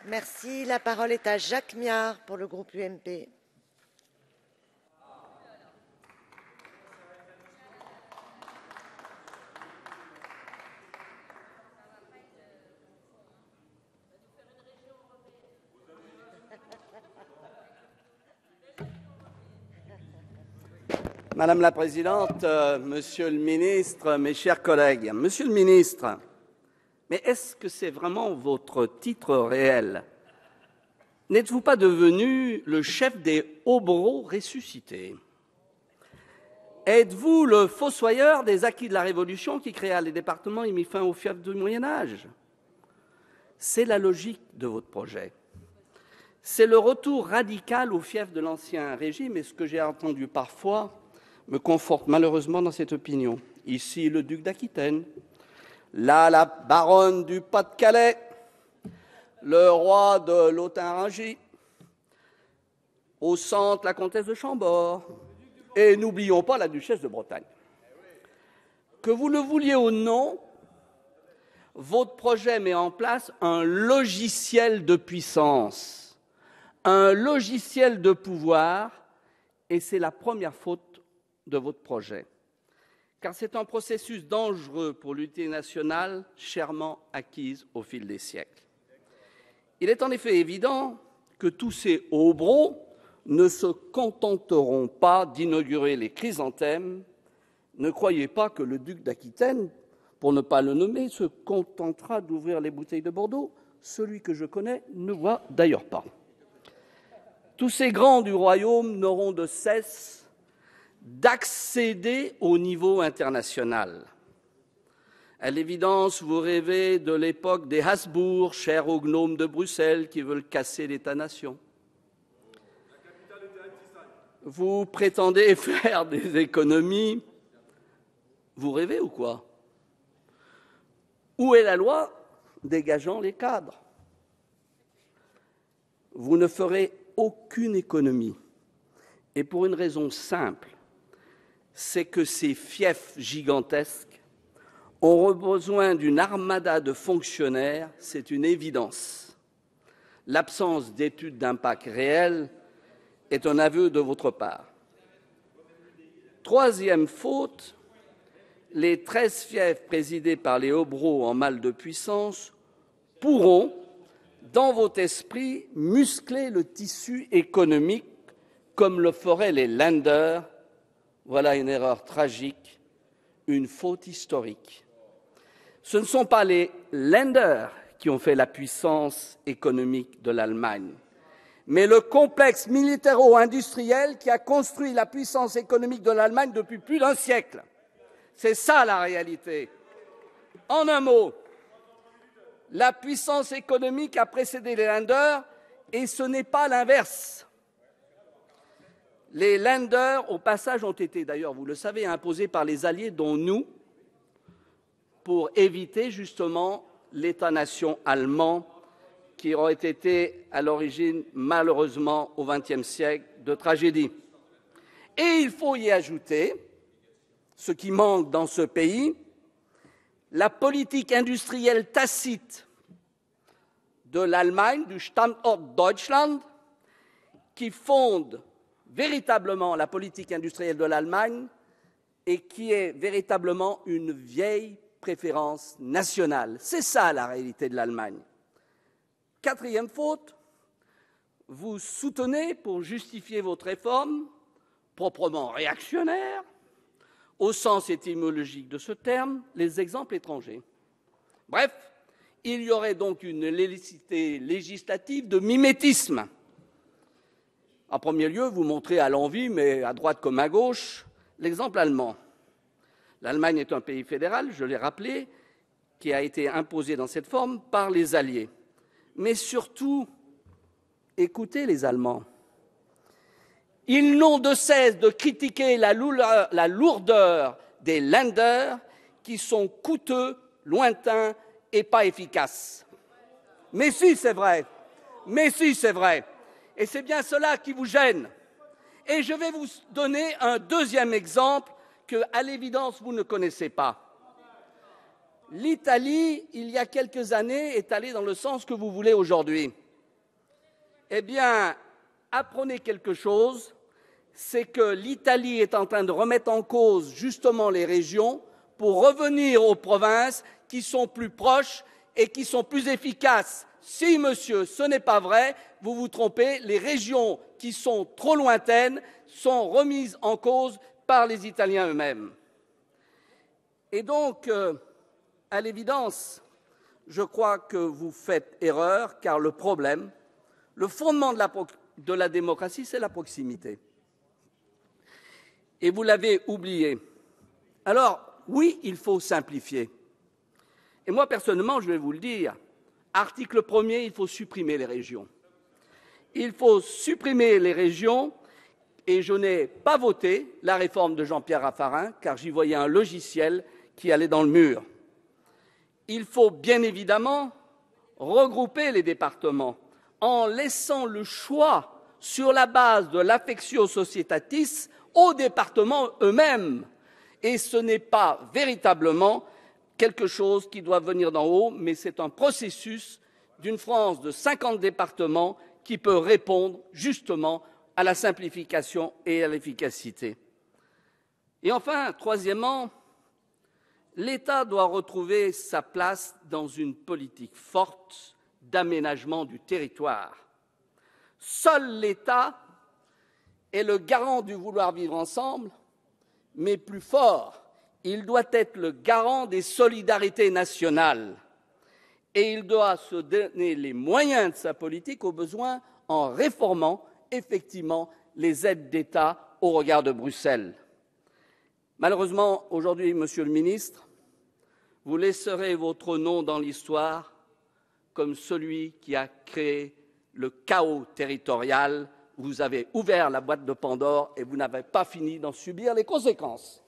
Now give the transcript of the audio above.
Merci. La parole est à Jacques Miard pour le groupe UMP. Madame la Présidente, Monsieur le Ministre, mes chers collègues, Monsieur le Ministre, mais est-ce que c'est vraiment votre titre réel? N'êtes-vous pas devenu le chef des hobereaux ressuscités? Êtes-vous le fossoyeur des acquis de la Révolution qui créa les départements et mit fin au fief du Moyen-Âge? C'est la logique de votre projet. C'est le retour radical au fief de l'Ancien Régime, et ce que j'ai entendu parfois me conforte malheureusement dans cette opinion. Ici, le duc d'Aquitaine, là, la baronne du Pas-de-Calais, le roi de Lotharingie, au centre, la comtesse de Chambord, et n'oublions pas la duchesse de Bretagne. Que vous le vouliez ou non, votre projet met en place un logiciel de puissance, un logiciel de pouvoir, et c'est la première faute de votre projet, car c'est un processus dangereux pour l'unité nationale chèrement acquise au fil des siècles. Il est en effet évident que tous ces hobereaux ne se contenteront pas d'inaugurer les chrysanthèmes. Ne croyez pas que le duc d'Aquitaine, pour ne pas le nommer, se contentera d'ouvrir les bouteilles de Bordeaux. Celui que je connais ne voit d'ailleurs pas. Tous ces grands du royaume n'auront de cesse d'accéder au niveau international. À l'évidence, vous rêvez de l'époque des Habsbourg, chers aux gnomes de Bruxelles qui veulent casser l'État-nation. Vous prétendez faire des économies. Vous rêvez ou quoi? Où est la loi dégageant les cadres? Vous ne ferez aucune économie. Et pour une raison simple, c'est que ces fiefs gigantesques auront besoin d'une armada de fonctionnaires, c'est une évidence. L'absence d'études d'impact réelles est un aveu de votre part. Troisième faute, les 13 fiefs présidés par les hobereaux en mal de puissance pourront, dans votre esprit, muscler le tissu économique comme le feraient les Länder. Voilà une erreur tragique, une faute historique. Ce ne sont pas les Länder qui ont fait la puissance économique de l'Allemagne, mais le complexe militaro-industriel qui a construit la puissance économique de l'Allemagne depuis plus d'un siècle. C'est ça la réalité. En un mot, la puissance économique a précédé les Länder et ce n'est pas l'inverse. Les Länder, au passage, ont été, d'ailleurs, vous le savez, imposés par les Alliés, dont nous, pour éviter justement l'État-nation allemand qui aurait été à l'origine, malheureusement, au XXe siècle, de tragédies. Et il faut y ajouter, ce qui manque dans ce pays, la politique industrielle tacite de l'Allemagne, du Standort Deutschland, qui fonde véritablement la politique industrielle de l'Allemagne et qui est véritablement une vieille préférence nationale. C'est ça la réalité de l'Allemagne. Quatrième faute, vous soutenez, pour justifier votre réforme, proprement réactionnaire, au sens étymologique de ce terme, les exemples étrangers. Bref, il y aurait donc une nécessité législative de mimétisme. En premier lieu, vous montrez à l'envi, mais à droite comme à gauche, l'exemple allemand. L'Allemagne est un pays fédéral, je l'ai rappelé, qui a été imposé dans cette forme par les Alliés. Mais surtout, écoutez les Allemands. Ils n'ont de cesse de critiquer la lourdeur des Länder qui sont coûteux, lointains et pas efficaces. Mais si, c'est vrai. Mais si, c'est vrai. Et c'est bien cela qui vous gêne. Et je vais vous donner un deuxième exemple que, à l'évidence, vous ne connaissez pas. L'Italie, il y a quelques années, est allée dans le sens que vous voulez aujourd'hui. eh bien, apprenez quelque chose, c'est que l'Italie est en train de remettre en cause justement les régions pour revenir aux provinces qui sont plus proches et qui sont plus efficaces. Si, monsieur, ce n'est pas vrai, vous vous trompez, les régions qui sont trop lointaines sont remises en cause par les Italiens eux-mêmes. Et donc, à l'évidence, je crois que vous faites erreur, car le problème, le fondement de la démocratie, c'est la proximité. Et vous l'avez oublié. Alors, oui, il faut simplifier. Et moi, personnellement, je vais vous le dire, article 1er, il faut supprimer les régions. Il faut supprimer les régions, et je n'ai pas voté la réforme de Jean-Pierre Raffarin, car j'y voyais un logiciel qui allait dans le mur. Il faut bien évidemment regrouper les départements en laissant le choix sur la base de l'affectio societatis aux départements eux-mêmes. Et ce n'est pas véritablement quelque chose qui doit venir d'en haut, mais c'est un processus d'une France de 50 départements qui peut répondre justement à la simplification et à l'efficacité. Et enfin, troisièmement, l'État doit retrouver sa place dans une politique forte d'aménagement du territoire. Seul l'État est le garant du vouloir vivre ensemble, mais plus fort, il doit être le garant des solidarités nationales. Et il doit se donner les moyens de sa politique au besoin en réformant effectivement les aides d'État au regard de Bruxelles. Malheureusement, aujourd'hui, Monsieur le ministre, vous laisserez votre nom dans l'histoire comme celui qui a créé le chaos territorial. Vous avez ouvert la boîte de Pandore et vous n'avez pas fini d'en subir les conséquences.